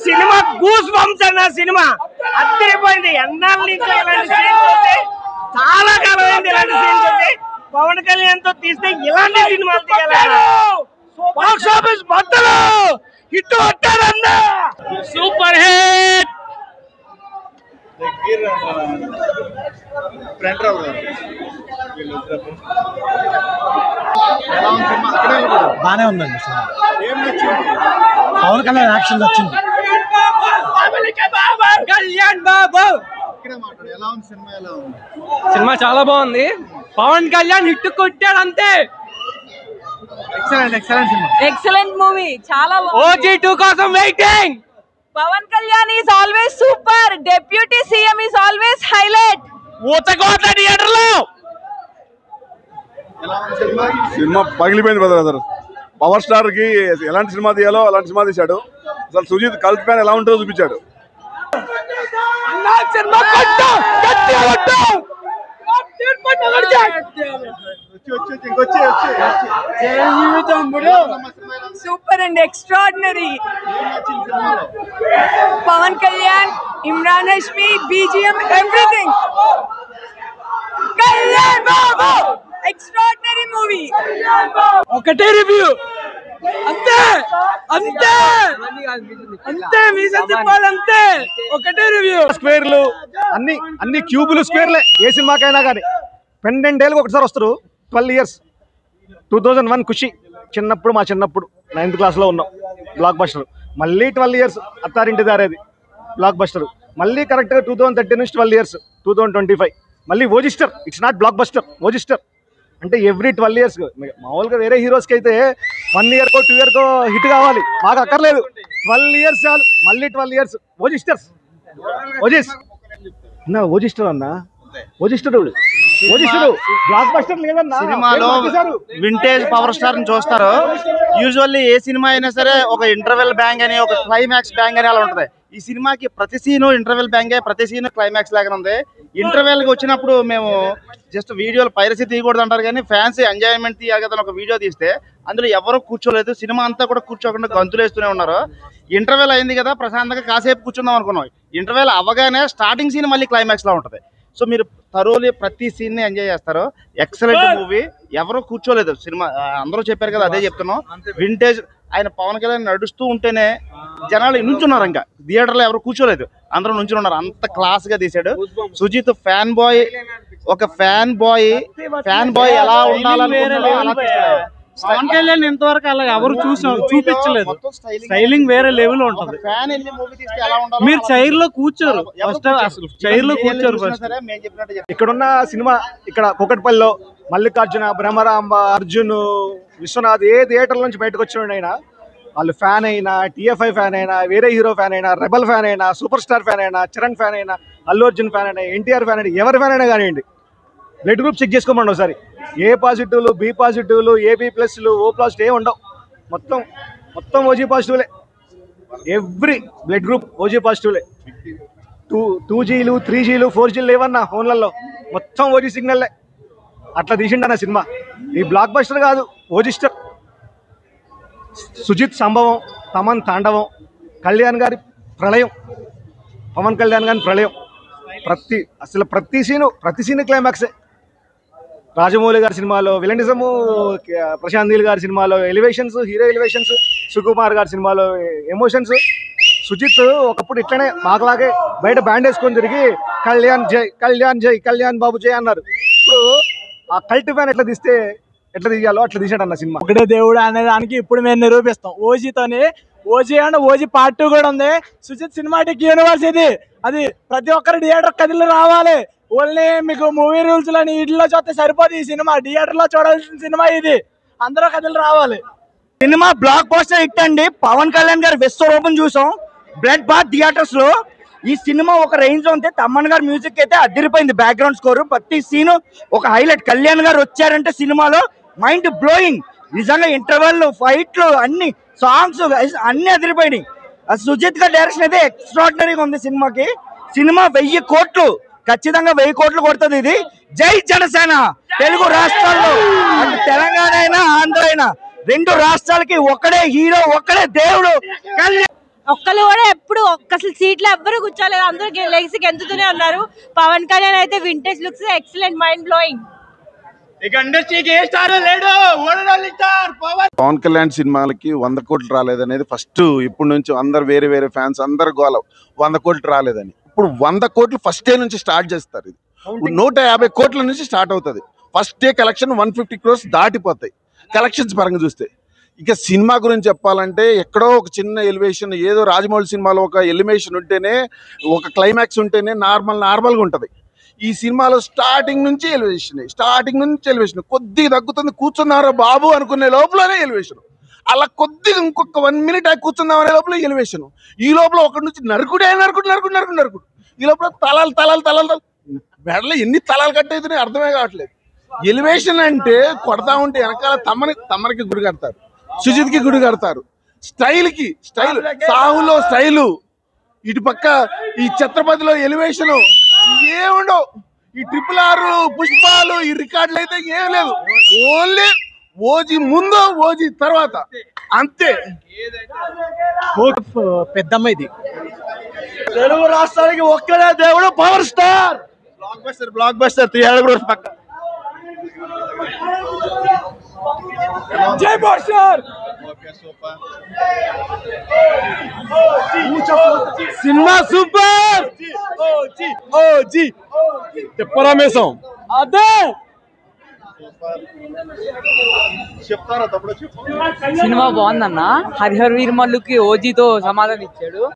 Cinema goose bumps అన్న cinema అద్దరిపోయింది. ఎన్నాళ్ళ నుంచి ఇలాంటి సీన్ చూసి చాలా కాలం అయింది. ఇలాంటి సీన్ చూసి పవన్ కళ్యాణ్ తో తీస్తే ఇలాంటి సినిమాలు తీయాలి. బాక్స్ ఆఫీస్ బద్దలు హిట్ కొట్టారన్న. Super hit. బానే ఉందండి. పవన్ కళ్యాణ్ యాక్షన్ వచ్చింది. కళ్యాణ్ బాబు సినిమా చాలా బాగుంది. పవన్ కళ్యాణ్ హిట్ కొట్టాడు అంతే. ఎక్సలెంట్ సినిమా. Excellent movie. చాలా OG2 కోసం waiting. Pawan Kalyan is always super. Deputy CM is always highlight. ఊచకోట్ల థియేటర్ లో సినిమా పగిలిపోయింది బ్రదర్. పవర్ స్టార్ కి ఎలాంటి సినిమా తీయాలో అలాంటి సినిమా తీశాడు. అసలు సుజిత్ కల్ట్ ఫ్యాన్ ఎలా ఉంటుందో చూపించాడు. Super and extraordinary. Pawan Kalyan, Imran Hashmi, BGM, everything. Kalyan Babu extraordinary movie. ఒకటే రివ్యూ అంతే అంతే అంతే. మీసం చెప్పాలి అంతే. ఒకటే రివ్యూ. స్క్వేర్లు అన్ని క్యూబులు స్క్వేర్లే. ఏ సినిమాకైనా కానీ 12 ఏళ్ళకి ఒకసారి వస్తారు. 12 years. 2001 ఖుషి. మా చిన్నప్పుడు 9th క్లాస్లో ఉన్నాం. Block buster. మళ్ళీ 12 years అత్తారింటి దారేది బ్లాక్ బస్టర్. మళ్ళీ కరెక్ట్గా 2013 నుంచి 12 years 2025 మళ్ళీ ఓజిస్టర్. ఇట్స్ నాట్ బ్లాక్ బస్టర్, ఓజిస్టర్. అంటే ఎవ్రీ 12 years. మామూలుగా వేరే హీరోస్కి అయితే 1 year 2 year హిట్ కావాలి. మాకు అక్కర్లేదు. 12 years చాలు. మళ్ళీ 12 years. ఓజిస్టర్స్. ఓజిస్టర్ అన్నా. ఓజిస్టర్ బ్లాక్ బస్టర్ లేదన్నా. సినిమాలో వింటేజ్ పవర్ స్టార్ ని చూస్తారు. యూజువల్లీ ఏ సినిమా అయినా సరే ఒక ఇంటర్వెల్ బ్యాంగ్ అని, ఒక క్లైమాక్స్ బ్యాంగ్ అని అలా ఉంటుంది. ఈ సినిమాకి ప్రతి సీను ఇంటర్వెల్ బ్యాంగే, ప్రతి సీను క్లైమాక్స్ లాగానే ఉంది. ఇంటర్వెల్ కి వచ్చినప్పుడు మేము జస్ట్ వీడియోలు పైరసీ తీయకూడదు అంటారు కానీ ఫ్యాన్స్ ఎంజాయ్మెంట్ తీయాలి కదా ఒక వీడియో తీస్తే అందులో ఎవరు కూర్చోలేదు. సినిమా అంతా కూడా కూర్చోకుండా గంతులు వేస్తూనే ఉన్నారు. ఇంటర్వెల్ అయింది కదా ప్రశాంతంగా కాసేపు కూర్చుందాం అనుకున్నాం. ఇంటర్వెల్ అవ్వగానే స్టార్టింగ్ సీన్ మళ్ళీ క్లైమాక్స్ లా ఉంటుంది. సో మీరు థరోలీ ప్రతి సీన్ ని ఎంజాయ్ చేస్తారు. Excellent movie. ఎవరు కూర్చోలేదు. సినిమా అందరూ చెప్పారు కదా, అదే చెప్తున్నాం. వింటేజ్ ఆయన పవన్ కళ్యాణ్ నడుస్తూ ఉంటేనే జనాలు నుంచున్నారు. ఇంకా థియేటర్ లో ఎవరు కూర్చోలేదు, అందరూ నుంచుని ఉన్నారు. అంత క్లాస్ గా తీసాడు సుజిత్. ఫ్యాన్ బాయ్, ఒక ఫ్యాన్ బాయ్ ఎలా ఉండాలనుకుంటున్నాడో అలా తీసాడు. పవన్ కళ్యాణ్ ఇంతవరకు అలా ఎవరు చూపించలేదు. స్టైలింగ్ వేరే లెవెల్ ఉంటుంది. ఫ్యాన్ వెళ్ళి మూవీ తీస్తే ఎలా ఉండాలి. మీరు చైర్ లో కూర్చోరు. అసలు చైర్ లో కూర్చోరు. ఇక్కడున్న సినిమా ఇక్కడ కుకట్పల్లిలో మల్లికార్జున, భ్రమరాంబ, అర్జున్, విశ్వనాథ్ ఏ థియేటర్ నుంచి బయటకు వచ్చిన అయినా వాళ్ళు ఫ్యాన్ అయినా, TFI ఫ్యాన్ అయినా, వేరే హీరో ఫ్యాన్ అయినా, రెబల్ ఫ్యాన్ అయినా, సూపర్ స్టార్ ఫ్యాన్ అయినా, చరణ్ ఫ్యాన్ అయినా, అల్లు అర్జున్ ఫ్యాన్ అయినా, NTR ఫ్యాన్ అయినా, ఎవరి ఫ్యాన్ అయినా కానివ్వండి, బ్లడ్ గ్రూప్ చెక్ చేసుకోమండి ఒకసారి. ఏ పాజిటివ్లు, B పాజిటివ్లు, AB+లు, O+ ఏ ఉండవు. మొత్తం OG పాజిటివ్లే. ఎవ్రీ బ్లడ్ గ్రూప్ OG పాజిటివ్లే. 2Gలు, 3Gలు, 4Gలు లేవన్నా ఫోన్లలో. మొత్తం OG సిగ్నల్లే. అట్లా తీసిండన్న సినిమా. ఈ బ్లాక్ బస్టర్ కాదు, ఓజిస్టర్. సుజిత్ సంభవం, తమన్ తాండవం, కళ్యాణ్ గారి ప్రళయం, పవన్ కళ్యాణ్ గారి ప్రళయం. ప్రతి సీను క్లైమాక్సే. రాజమౌళి గారి సినిమాలో విలనిజము, ప్రశాంత్ నీల్ గారి సినిమాలో ఎలివేషన్స్, హీరో ఎలివేషన్స్, సుకుమార్ గారి సినిమాలో ఎమోషన్స్. సుజిత్ ఒకప్పుడు ఇట్లనే మాకులాగే బయట బ్యాండ్ వేసుకొని తిరిగి కళ్యాణ్ జై, కళ్యాణ్ జై, కళ్యాణ్ బాబు జై అన్నారు. ఇప్పుడు ఆ కల్ట్ ఫ్యాన్ ఎట్లా తీయాలో అట్లా తీసాడు అన్న సినిమా. ఒకటే దేవుడు అనే దానికి ఇప్పుడు మేము నిరూపిస్తాం. ఓజీతోని ఓజీ పార్ట్ 2 కూడా ఉంది. సుజిత్ సినిమాటిక్ యూనివర్స్ ఇది. అది ప్రతి ఒక్కరు థియేటర్ కదిలి రావాలి. ఓన్లీ మీకు మూవీ రూల్స్ లని ఇంట్లో చూస్తే సరిపోదు. ఈ సినిమా థియేటర్ లో చూడాల్సిన సినిమా ఇది. అందరూ కదిలి రావాలి. సినిమా బ్లాక్ బస్టర్ హిట్ అండి. పవన్ కళ్యాణ్ గారు విశ్వరూపం చూసాం బ్లడ్ బాత్ థియేటర్స్ లో. ఈ సినిమా ఒక రేంజ్ లో ఉంటే తమ్మన్ గారి మ్యూజిక్ అయితే అదిరిపోయింది. బ్యాక్గ్రౌండ్ స్కోర్, ప్రతి సీను ఒక హైలైట్. కళ్యాణ్ గారు వచ్చారంటే సినిమాలో మైండ్ బ్లోయింగ్. నిజంగా ఇంటర్వెల్, ఫైట్లు, అన్ని సాంగ్స్ అన్ని అదిరిపోయినాయి. సుజిత్ గారి డైరెక్షన్ అయితే ఎక్స్ట్రాడినరీగా ఉంది సినిమాకి. సినిమా 1000 కోట్లు, ఖచ్చితంగా 1000 కోట్లు కొడుతుంది ఇది. జై జనసేన. తెలుగు రాష్ట్రాల్లో అంటే తెలంగాణ అయినా ఆంధ్ర అయినా 2 రాష్ట్రాలకి ఒక్కడే హీరో, ఒక్కడే దేవుడు కళ్యాణ్. ఒక్కరు కూడా ఎప్పుడు అసలు సీట్లో ఎవ్వరు కూర్చోలేదు, అందరూ లెగ్స్ గెంతుతూనే ఉన్నారు. పవన్ కళ్యాణ్ అయితే vintage looks excellent, mind blowing. Pawan Kalyan సినిమాలకి 100 కోట్లు రాలేదనేది ఫస్ట్. ఇప్పటి నుంచి అందరు వేరే వేరే ఫ్యాన్స్ అందరు గోల 100 కోట్లు రాలేదని. ఇప్పుడు 100 కోట్లు ఫస్ట్ డే నుంచి స్టార్ట్ చేస్తారు. ఇది 150 కోట్ల నుంచి స్టార్ట్ అవుతుంది. ఫస్ట్ డే కలెక్షన్ 150 crores దాటిపోతాయి కలెక్షన్స్ పరంగా చూస్తే. ఇక సినిమా గురించి చెప్పాలంటే ఎక్కడో ఒక చిన్న ఎలివేషన్, ఏదో రాజమౌళి సినిమాలో ఒక ఎలివేషన్ ఉంటేనే, ఒక క్లైమాక్స్ ఉంటేనే నార్మల్గా ఉంటుంది. ఈ సినిమాలో స్టార్టింగ్ నుంచి ఎలివేషన్ కొద్దిగా తగ్గుతుంది, కూర్చున్నారా బాబు అనుకునే లోపలనే ఎలివేషన్, అలా కొద్దిగా ఇంకొక 1 minute కూర్చుందాం అనే లోపల ఎలివేషన్, ఈ లోపల ఒకటి నుంచి నరుకుడు, ఈ లోపల తలాలు మెడలో ఎన్ని తలాలు కట్టయితే అర్థమే కావట్లేదు. ఎలివేషన్ అంటే కొడతా ఉంటే వెనకాల తమ్మనికి గుడి కడతారు, సుజిత్కి గుడి కడతారు, స్టైల్ సాహులో స్టైలు, ఇటు పక్క ఈ ఛత్రపతిలో ఎలివేషన్ ఏముండవు. ఈ RRR పుష్పాలు ఈ రికార్డులు అయితే ఏం లేదు. ఓన్లీ ఓజీ ముందు ఓజీ తర్వాత అంతే. పెద్దమ్మ ఇది తెలుగు రాష్ట్రానికి ఒక్కడే దేవుడు power star. Block buster 300 crores పక్క. జై power star. Cinema super. Paramesham అదే సినిమా బాగుందన్న. హరిహర్ వీరమల్లుకి ఓజీతో సమాధానం ఇచ్చాడు.